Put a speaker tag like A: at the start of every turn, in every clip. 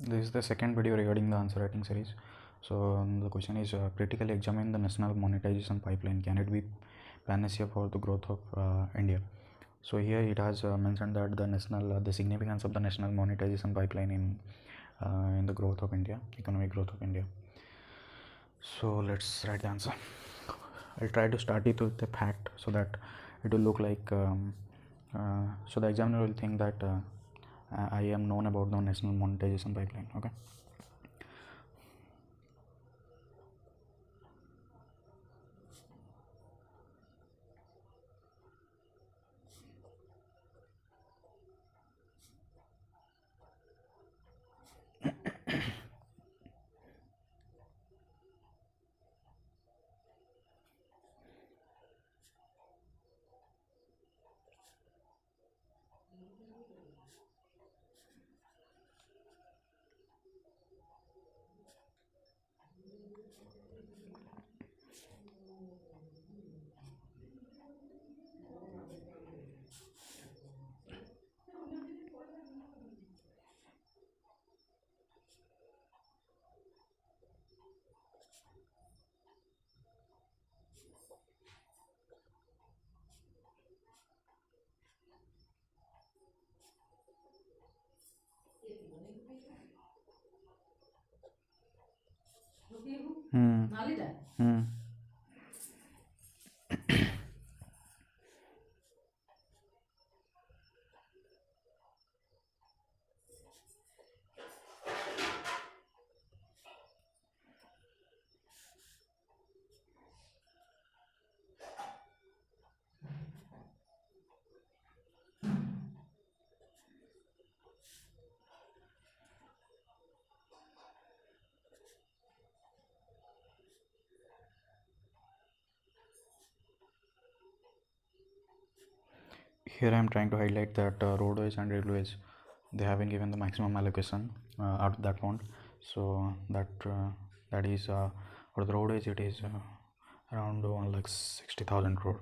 A: This is the second video regarding the answer writing series. So the question is critically examine the national monetization pipeline. Can it be panacea for the growth of India? So here it has mentioned that the significance of the national monetization pipeline in the growth of India, economic growth of India. So let's write the answer. I'll try to start it with the fact so that it will look like so the examiner will think that I am known about the national monetization pipeline. Okay. Hmm. Here I am trying to highlight that roadways and railways, they haven't given the maximum allocation out of that fund. So that is for the roadways it is around 1,60,000 crore.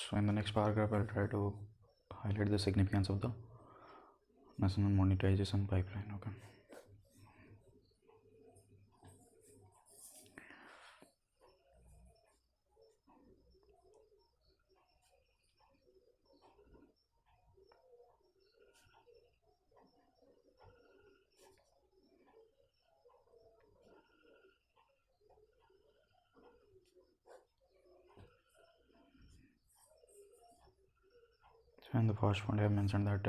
A: So in the next paragraph I'll try to highlight the significance of the national monetization pipeline. Okay. So in the first point I have mentioned that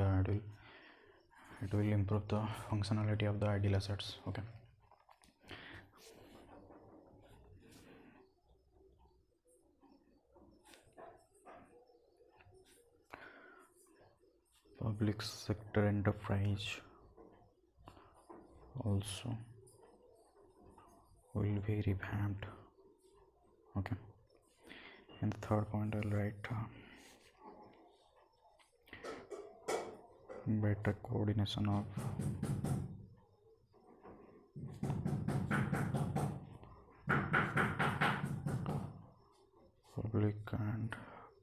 A: it will improve the functionality of the ideal assets. Okay. Public sector enterprise also will be revamped. Okay. In the third point I'll write better coordination of public and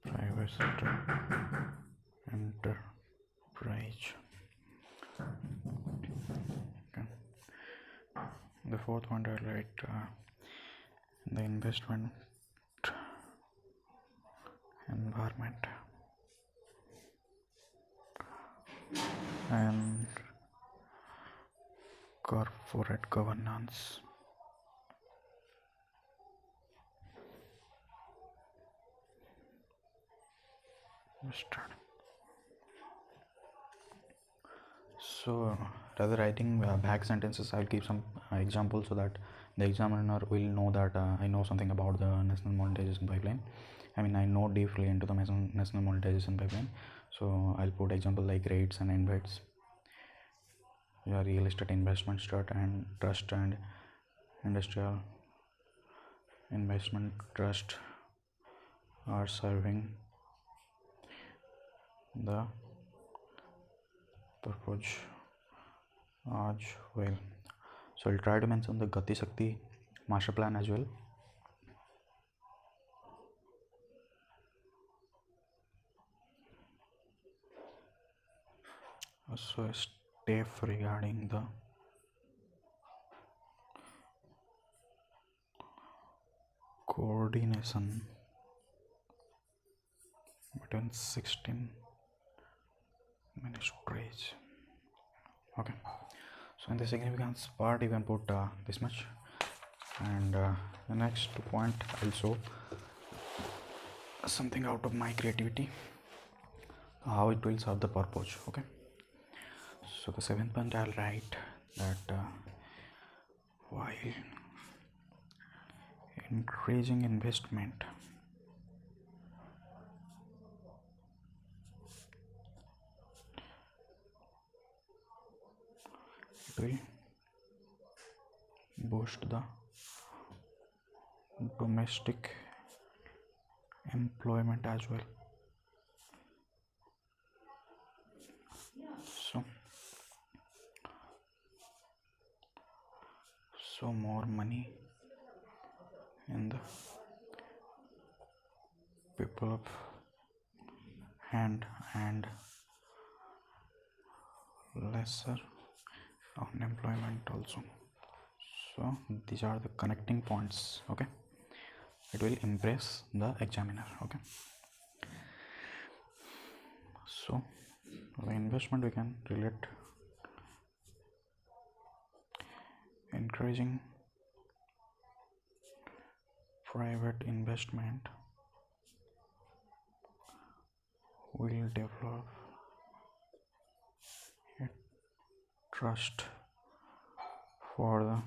A: private sector enterprise. Okay. The fourth one I'll write the investment environment and corporate governance. Start. So rather writing back sentences, I'll keep some examples so that the examiner will know that I know something about the national monetization pipeline. I mean, I know deeply into the national monetization pipeline. So I'll put example like rates and invites. Yeah, real estate investment trust and industrial investment trust are serving the purpose as well. So I'll try to mention the Gati Shakti master plan as well. So a step regarding the coordination between 16 ministries. Okay, so in the significance part you can put this much, and the next point I'll show something out of my creativity, how it will serve the purpose. Okay, so the seventh point I'll write that while increasing investment it will boost the domestic employment as well. So more money in the people of hand and lesser unemployment also. So these are the connecting points. Okay, it will impress the examiner. Okay, so the investment we can relate encouraging private investment will develop a trust for the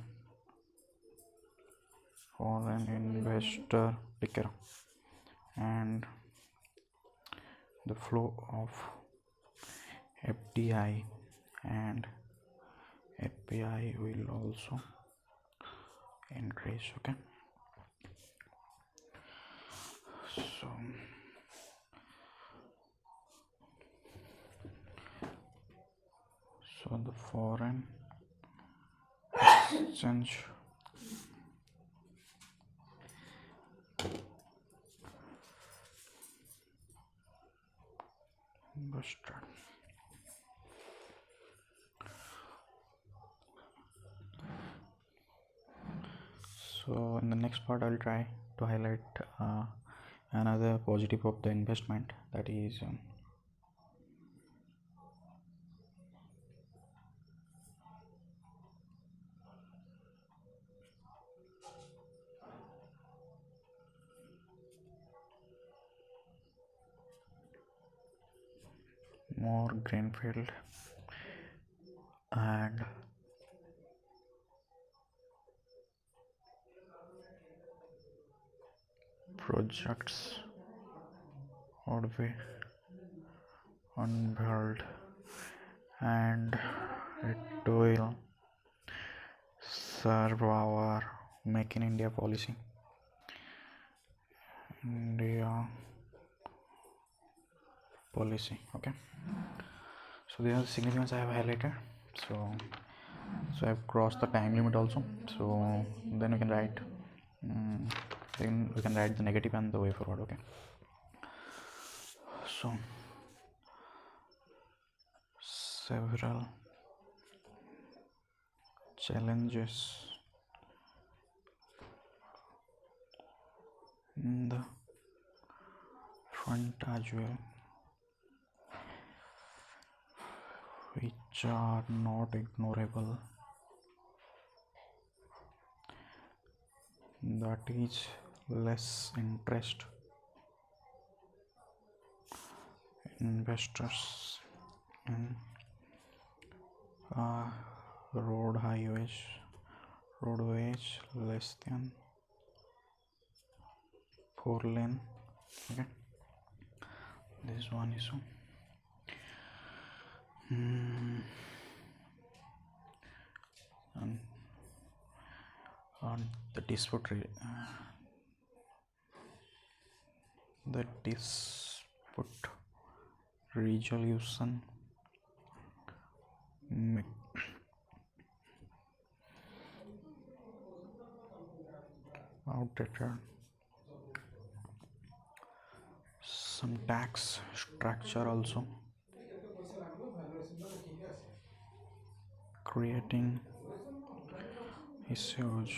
A: foreign investor picker, and the flow of FDI and FPI will also increase. Okay, so the foreign exchange boosted. So in the next part I'll try to highlight another positive of the investment, that is more greenfield and projects would be unveiled, and it will serve our Make in India policy. Okay, so these are the significance I have highlighted. So I've crossed the time limit also, so then we can write the negative and the way forward. Okay, so several challenges in the front as well, which are not ignorable, that is less interest investors in roadways less than 4 lane. Okay, this one is the dispute the dispute resolution outdated, some tax structure also, creating issues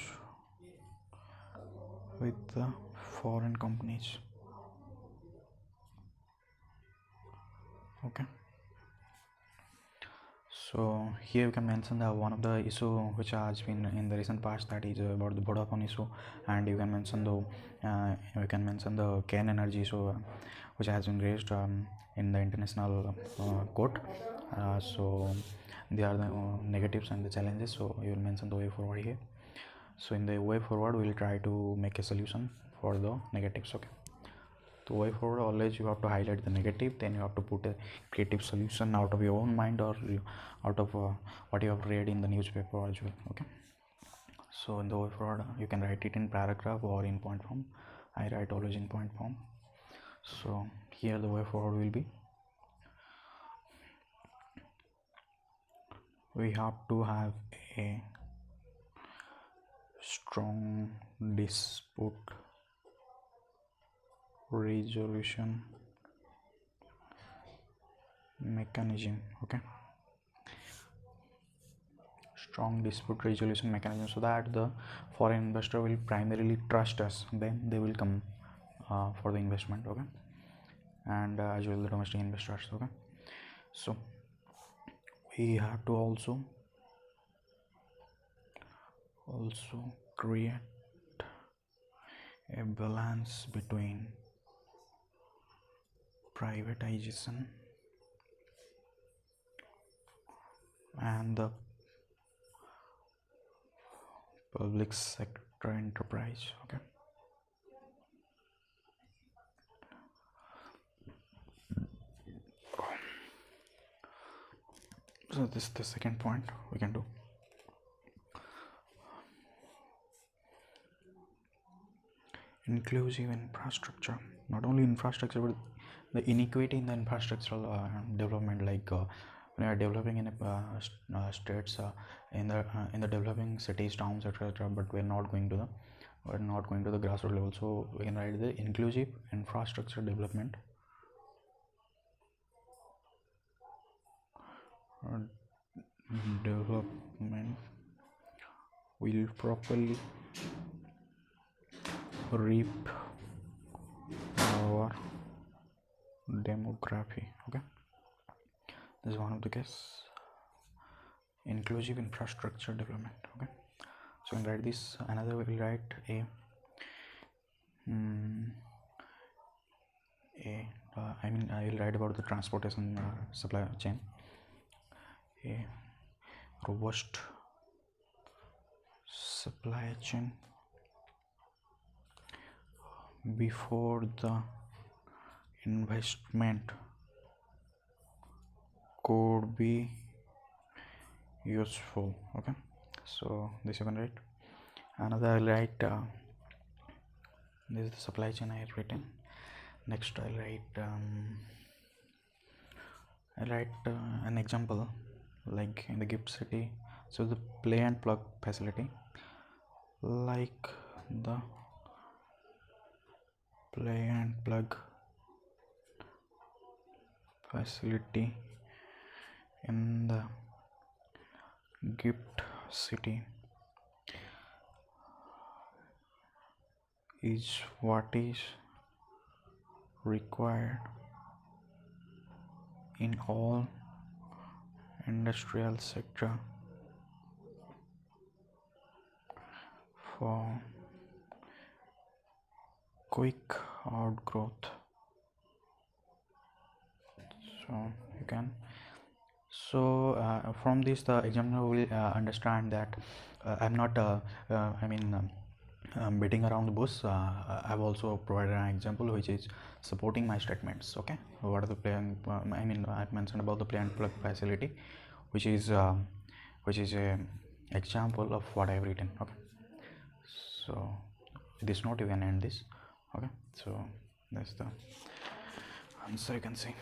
A: with the foreign companies. Okay, so here we can mention the one of the issue which has been in the recent past, that is about the Vodafone issue, and you can mention the Cairn Energy issue, which has been raised in the international court. So they are the negatives and the challenges, so you will mention the way forward here. So in the way forward we will try to make a solution for the negatives. Okay, so way forward always you have to highlight the negative, then you have to put a creative solution out of your own mind, or out of what you have read in the newspaper as well. Okay, so in the way forward you can write it in paragraph or in point form. I write always in point form. So here the way forward will be, we have to have a strong dispute resolution mechanism. Okay, strong dispute resolution mechanism, so that the foreign investor will primarily trust us, then they will come for the investment. Okay, and as well the domestic investors. Okay, so we have to also create a balance between privatization and the public sector enterprise. Okay, so this is the second point we can do. Inclusive infrastructure, not only infrastructure but the inequity in the infrastructural development, like when you are developing in states, in the developing cities, towns, etc., but we're not going to the grassroots level. So we can write the inclusive infrastructure development will properly reap our demography. Okay, this is one of the case, inclusive infrastructure development. Okay, so I'll write this. Another we will write I will write about the transportation supply chain, a robust supply chain before the investment could be useful. Okay, so this you can write. Another I'll write this is the supply chain I have written. Next I'll write an example, like in the gift city, so the play and plug facility, like the play and plug facility in the gift city is what is required in all industrial sector for quick outgrowth. So you can, so from this the examiner will understand that I'm not beating around the bush. I've also provided an example which is supporting my statements. Okay, what are the play and I've mentioned about the play and plug facility, which is a example of what I've written. Okay, So this note you can end this. Okay, so that's the answer you can see.